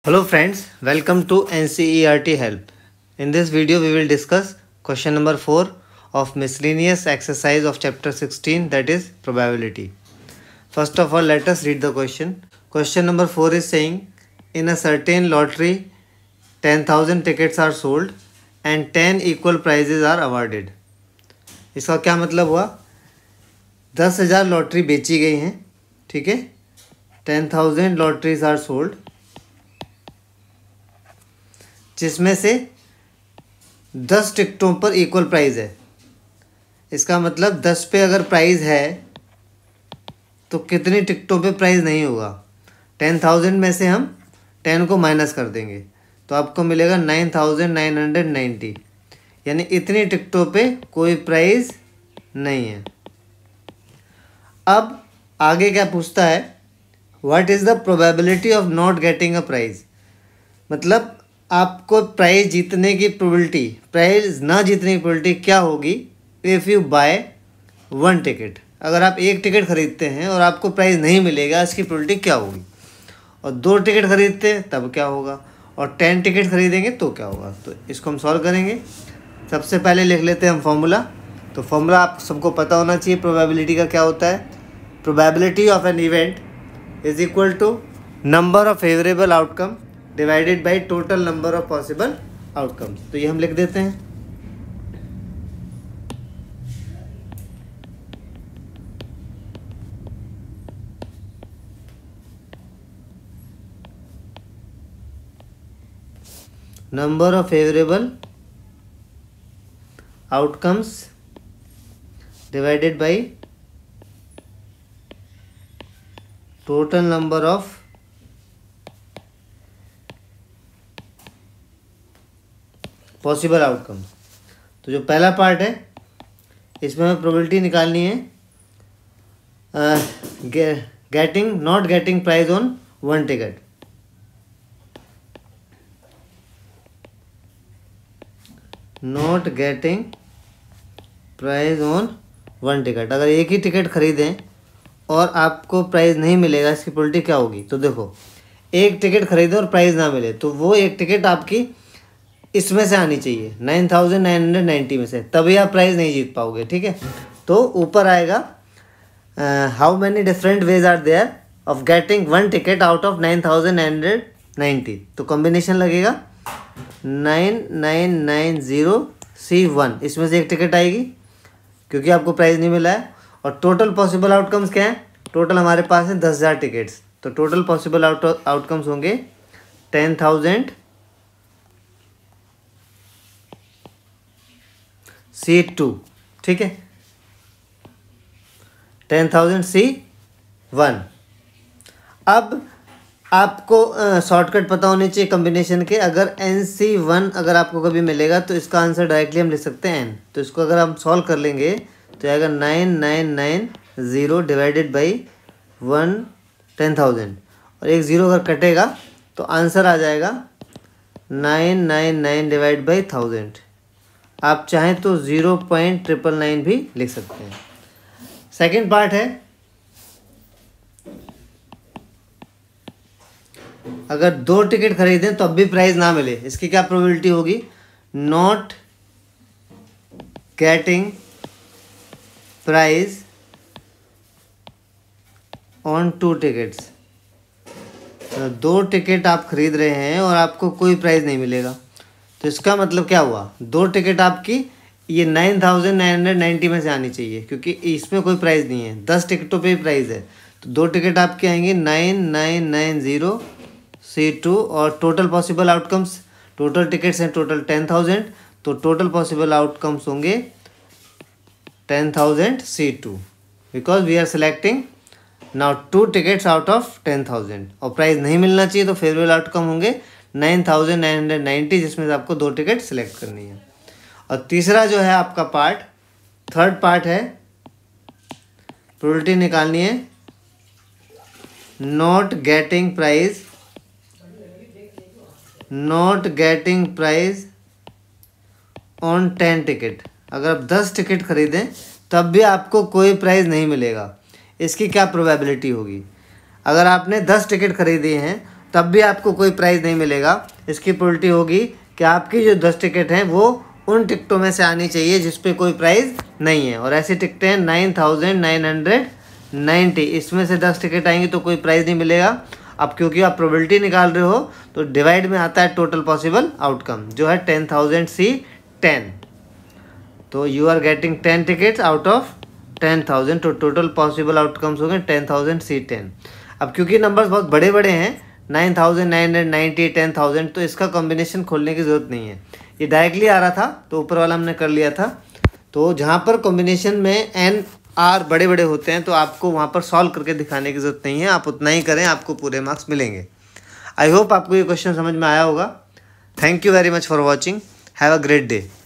Hello friends, welcome to NCERT Help. In this video we will discuss question number 4 of miscellaneous exercise of chapter 16, that is probability. First of all, let us read the question. Question number 4 is saying in a certain lottery 10,000 tickets are sold and 10 equal prizes are awarded. इसका क्या मतलब हुआ? 10,000 lottery बेची गई हैं, ठीक है. 10,000 lotteries are sold, जिसमें से 10 टिकटों पर इक्वल प्राइस है. इसका मतलब 10 पे अगर प्राइस है तो कितनी टिकटों पे प्राइस नहीं होगा. 10,000 में से हम 10 को माइनस कर देंगे तो आपको मिलेगा 9,990, यानी इतनी टिकटों पे कोई प्राइस नहीं है. अब आगे क्या पूछता है, what is the probability of not getting a prize. मतलब आपको प्राइज जीतने की प्रोबेबिलिटी, प्राइज ना जीतने की प्रोबेबिलिटी क्या होगी इफ़ यू बाय 1 टिकट. अगर आप 1 टिकट खरीदते हैं और आपको प्राइज नहीं मिलेगा, इसकी प्रोबेबिलिटी क्या होगी. और 2 टिकट खरीदते हैं तब क्या होगा, और 10 टिकट खरीदेंगे तो क्या होगा. तो इसको हम सॉल्व करेंगे. सबसे पहले लिख लेते हैं हम फॉर्मूला. तो फॉर्मूला आप सबको पता होना चाहिए प्रोबेबिलिटी का क्या होता है. Probability of an event is equal to number of favourable outcome divided by total number of possible outcomes. तो ये हम लिख देते हैं. Number of favourable outcomes divided by total number of possible outcome. तो जो पहला पार्ट है इसमें हमें प्रोबेबिलिटी निकालनी है not getting prize on 1 ticket. Not getting prize on 1 ticket. अगर एक ही टिकट खरीदें और आपको प्राइज नहीं मिलेगा, इसकी प्रोबेबिलिटी क्या होगी. तो देखो, एक टिकट खरीदे और प्राइज ना मिले तो वो एक टिकट आपकी इसमें से आनी चाहिए 9,990 में से, तभी आप प्राइज नहीं जीत पाओगे, ठीक है. तो ऊपर आएगा how many different ways are there of getting 1 ticket out of 9,990. तो कॉम्बिनेशन लगेगा 9990C1, इसमें से एक टिकट आएगी क्योंकि आपको प्राइज नहीं मिला है. और टोटल पॉसिबल आउटकम्स क्या हैं, टोटल हमारे पास है 10,000 टिकट्स. तो टोटल पॉसिबल आउटकम्स होंगे 10,000 C2, ठीक है, 10,000 C1. अब आपको शॉर्टकट पता होने चाहिए कॉम्बिनेशन के. अगर NC1 अगर आपको कभी मिलेगा तो इसका आंसर डायरेक्टली हम लिख सकते हैं n. तो इसको अगर हम सॉल्व कर लेंगे तो आएगा 9990 डिवाइडेड बाई 10,000, और एक ज़ीरो अगर कटेगा तो आंसर आ जाएगा 999 डिवाइड बाई 1000. आप चाहें तो 0.999 भी लिख सकते हैं. सेकेंड पार्ट है, अगर 2 टिकट खरीदें तो अब भी प्राइस ना मिले, इसकी क्या प्रोबेबिलिटी होगी. Not getting prize on 2 tickets. 2 ticket आप खरीद रहे हैं और आपको कोई प्राइज नहीं मिलेगा. तो इसका मतलब क्या हुआ, 2 टिकट आपकी ये 9,990 में से आनी चाहिए क्योंकि इसमें कोई प्राइस नहीं है. 10 टिकटों पे ही प्राइस है. तो 2 टिकट आपके आएंगे 9990C2. और total possible outcomes, total tickets हैं टोटल 10,000, तो टोटल पॉसिबल आउटकम्स होंगे 10,000 C2 because we are selecting now 2 tickets out of 10,000. और प्राइस नहीं मिलना चाहिए तो फेवरेबल आउटकम होंगे 9,990, जिसमें से आपको 2 टिकट सिलेक्ट करनी है. और तीसरा जो है आपका पार्ट, थर्ड पार्ट है, प्रोबेबिलिटी निकालनी है not getting prize on 10 ticket. अगर आप 10 टिकट खरीदें तब भी आपको कोई प्राइज नहीं मिलेगा, इसकी क्या प्रोबेबिलिटी होगी. अगर आपने 10 टिकट खरीदी हैं तब भी आपको कोई प्राइज़ नहीं मिलेगा। इसकी प्रोबेबिलिटी होगी कि आपकी जो 10 टिकट हैं वो उन टिकटों में से आनी चाहिए जिस पे कोई प्राइज़ नहीं है। और ऐसी टिकटें हैं 9990, इसमें से 10 टिकट आएंगी तो कोई प्राइज़ नहीं मिलेगा। अब क्योंकि आप प्रोबेबिलिटी निकाल रहे हो तो डिवाइड में आता है टोटल पॉसिबल आउटकम, जो है 10,000C10। तो you are getting 10 tickets out of 10,000, तो टोटल पॉसिबल आउटकम्स हो गए 10,000C10। अब क्योंकि नंबर्स बहुत बड़े बड़े हैं 9,990, 10,000, तो इसका कॉम्बिनेशन खोलने की ज़रूरत नहीं है, ये डायरेक्टली आ रहा था तो ऊपर वाला हमने कर लिया था। तो जहाँ पर कॉम्बिनेशन में एन आर बड़े बड़े होते हैं तो आपको वहाँ पर सॉल्व करके दिखाने की ज़रूरत नहीं है, आप उतना ही करें, आपको पूरे मार्क्स मिलेंगे। आई होप आपको ये क्वेश्चन समझ में आया होगा। Thank you very much for watching, have a great day.